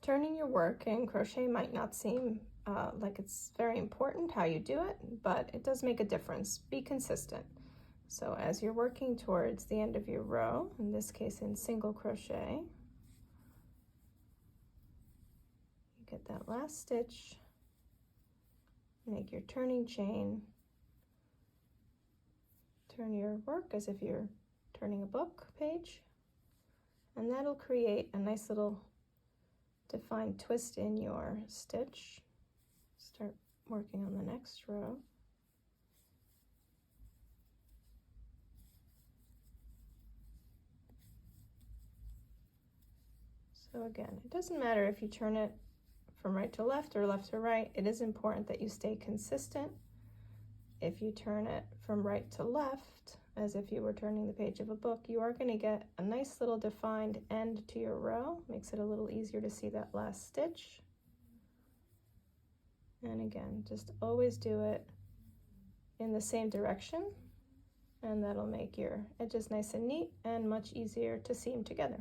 Turning your work in crochet might not seem like it's very important how you do it, but it does make a difference. Be consistent. So as you're working towards the end of your row, in this case in single crochet, you get that last stitch, make your turning chain, turn your work as if you're turning a book page, and that'll create a nice little defined twist in your stitch. Start working on the next row. So again, it doesn't matter if you turn it from right to left or left to right. It is important that you stay consistent. If you turn it from right to left, as if you were turning the page of a book, you are going to get a nice little defined end to your row. Makes it a little easier to see that last stitch. And again, just always do it in the same direction, and that'll make your edges nice and neat and much easier to seam together.